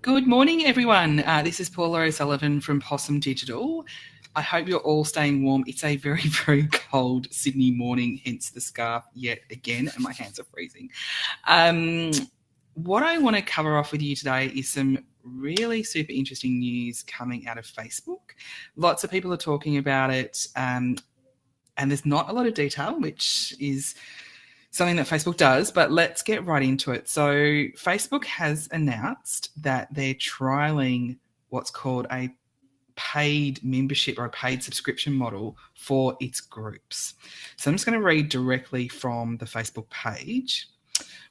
Good morning, everyone. This is Paula O'Sullivan from Possum Digital. I hope you're all staying warm. It's a very, very cold Sydney morning, hence the scarf yet again, and my hands are freezing. What I want to cover off with you today is some really super interesting news coming out of Facebook. Lots of people are talking about it, and there's not a lot of detail, which is something that Facebook does, but let's get right into it. So Facebook has announced that they're trialing what's called a paid membership or a paid subscription model for its groups. So I'm just going to read directly from the Facebook page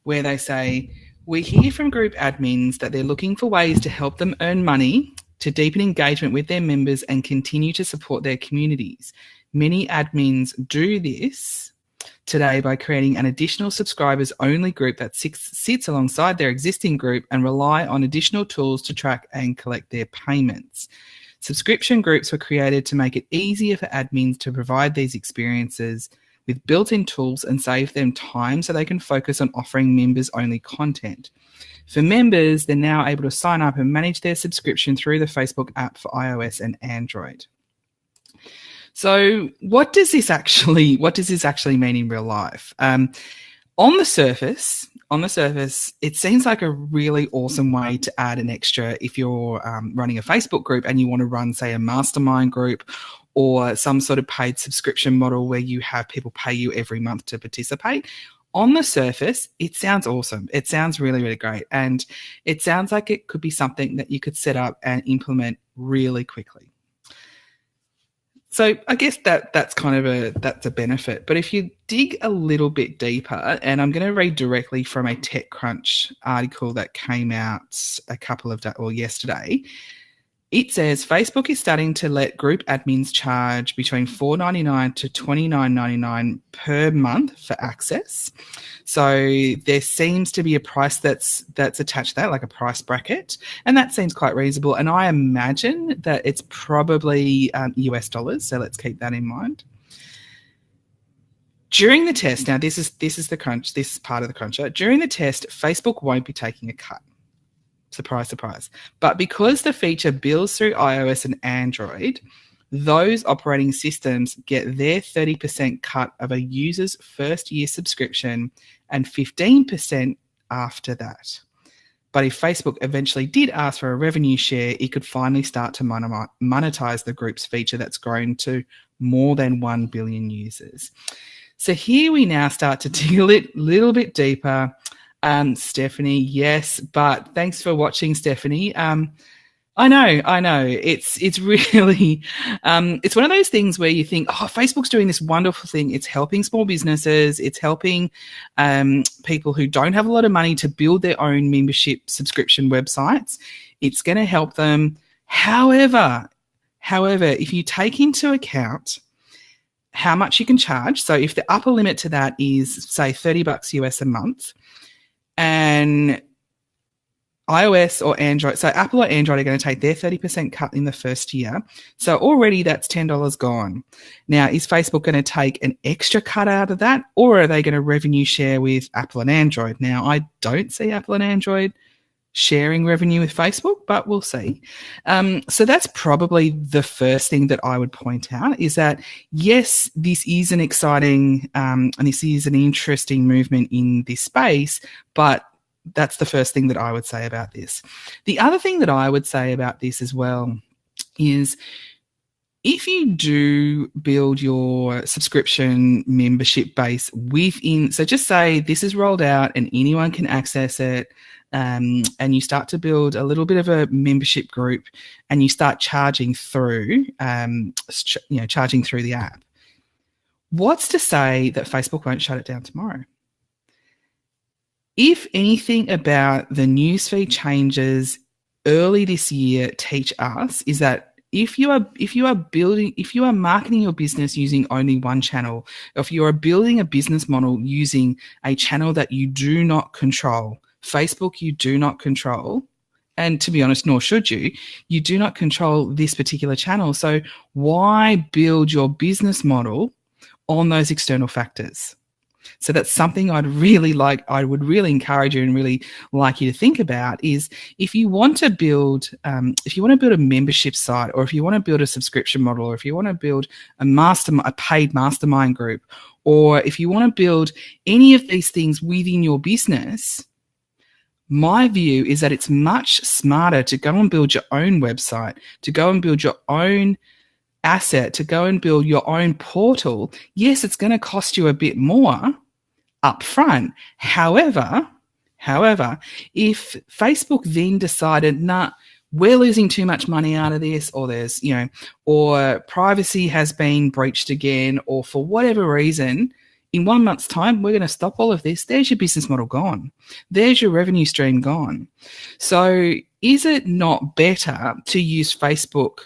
where they say, "We hear from group admins that they're looking for ways to help them earn money, to deepen engagement with their members and continue to support their communities. Many admins do this today by creating an additional subscribers-only group that sits alongside their existing group and rely on additional tools to track and collect their payments. Subscription groups were created to make it easier for admins to provide these experiences with built-in tools and save them time so they can focus on offering members-only content. For members, they're now able to sign up and manage their subscription through the Facebook app for iOS and Android." So what does this actually mean in real life? On the surface, it seems like a really awesome way to add an extra if you're running a Facebook group and you want to run, say, a mastermind group or some sort of paid subscription model where you have people pay you every month to participate. On the surface, it sounds awesome. It sounds really, really great. And it sounds like it could be something that you could set up and implement really quickly. So I guess that's a benefit. But if you dig a little bit deeper, and I'm going to read directly from a TechCrunch article that came out yesterday, it says Facebook is starting to let group admins charge between $4.99 to $29.99 per month for access. So there seems to be a price that's attached to that, like a price bracket, and that seems quite reasonable. And I imagine that it's probably US dollars. So let's keep that in mind. During the test, now this is the crunch. This is part of the cruncher. During the test, Facebook won't be taking a cut. Surprise, surprise. But because the feature builds through iOS and Android, those operating systems get their 30% cut of a user's first year subscription and 15% after that. But if Facebook eventually did ask for a revenue share, it could finally start to monetize the group's feature that's grown to more than 1 billion users. So here we now start to dig a little bit deeper. Stephanie, yes, but thanks for watching, Stephanie. I know. It's really, it's one of those things where you think, oh, Facebook's doing this wonderful thing. It's helping small businesses. It's helping people who don't have a lot of money to build their own membership subscription websites. It's going to help them. However, if you take into account how much you can charge, so if the upper limit to that is, say, $30 US a month, and iOS or Android, so Apple or Android are going to take their 30% cut in the first year. So already that's $10 gone. Now, is Facebook going to take an extra cut out of that, or are they going to revenue share with Apple and Android? Now, I don't see Apple and Android sharing revenue with Facebook, but we'll see. So that's probably the first thing that I would point out is that, yes, this is an exciting and this is an interesting movement in this space, but that's the first thing that I would say about this. The other thing that I would say about this as well is if you do build your subscription membership base within, so just say this is rolled out and anyone can access it, and you start to build a little bit of a membership group and you start charging through, charging through the app. What's to say that Facebook won't shut it down tomorrow? If anything about the newsfeed changes early this year teach us is that if you are marketing your business using only one channel, if you are building a business model using a channel that you do not control, Facebook you do not control, and to be honest, nor should you do not control this particular channel. So why build your business model on those external factors? So that's something I would really encourage you and really like you to think about is if you want to build a membership site, or if you want to build a subscription model, or if you want to build a paid mastermind group, or if you want to build any of these things within your business, my view is that it's much smarter to go and build your own website, to go and build your own asset, to go and build your own portal. Yes, it's going to cost you a bit more up front. However, if Facebook then decided, nah, we're losing too much money out of this, or or privacy has been breached again, or for whatever reason, in 1 month's time, we're going to stop all of this. There's your business model gone. There's your revenue stream gone. So is it not better to use Facebook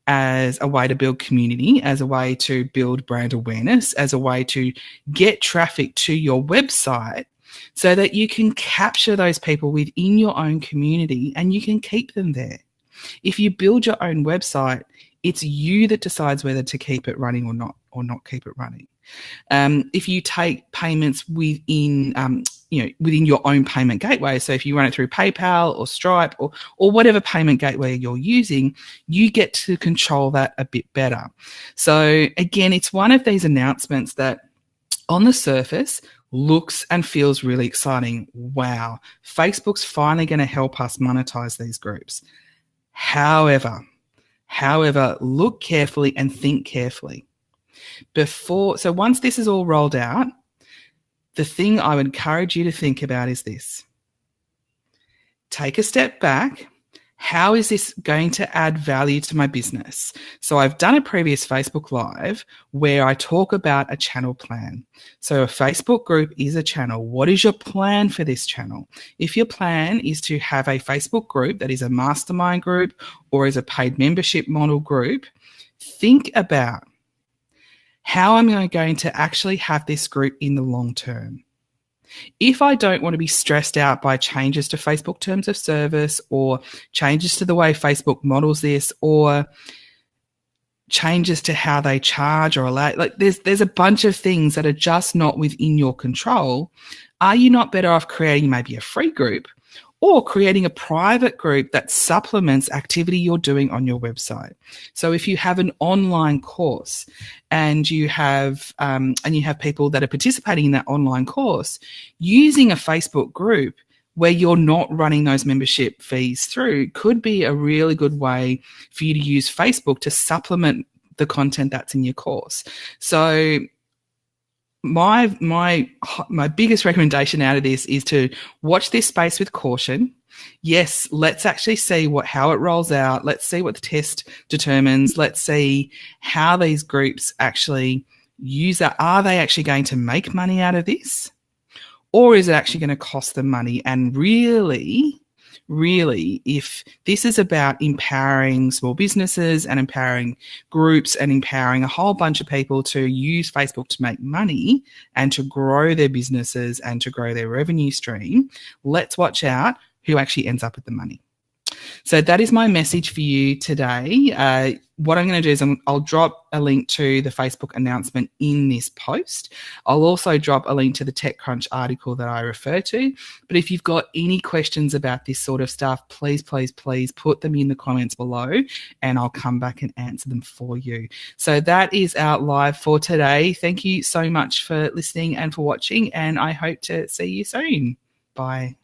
as a way to build community, as a way to build brand awareness, as a way to get traffic to your website so that you can capture those people within your own community and you can keep them there? If you build your own website, it's you that decides whether to keep it running or not keep it running. If you take payments within your own payment gateway, so if you run it through PayPal or Stripe or whatever payment gateway you're using, you get to control that a bit better. So again, it's one of these announcements that on the surface looks and feels really exciting. Wow, Facebook's finally going to help us monetize these groups. However, look carefully and think carefully. So once this is all rolled out, the thing I would encourage you to think about is this. Take a step back. How is this going to add value to my business? So I've done a previous Facebook Live where I talk about a channel plan. So a Facebook group is a channel. What is your plan for this channel? If your plan is to have a Facebook group that is a mastermind group or is a paid membership model group, think about how am I going to actually have this group in the long term? If I don't want to be stressed out by changes to Facebook terms of service or changes to the way Facebook models this or changes to how they charge or allow, there's a bunch of things that are just not within your control, are you not better off creating maybe a free group or creating a private group that supplements activity you're doing on your website? So if you have an online course and you have people that are participating in that online course, using a Facebook group where you're not running those membership fees through could be a really good way for you to use Facebook to supplement the content that's in your course. So my biggest recommendation out of this is to watch this space with caution. Yes, let's actually see how it rolls out. Let's see what the test determines. Let's see how these groups actually use that. Are they actually going to make money out of this? Or is it actually going to cost them money? And really, if this is about empowering small businesses and empowering groups and empowering a whole bunch of people to use Facebook to make money and to grow their businesses and to grow their revenue stream, let's watch out who actually ends up with the money. So that is my message for you today. What I'm going to do is I'll drop a link to the Facebook announcement in this post. I'll also drop a link to the TechCrunch article that I refer to. But if you've got any questions about this sort of stuff, please put them in the comments below and I'll come back and answer them for you. So that is our live for today. Thank you so much for listening and for watching, and I hope to see you soon. Bye.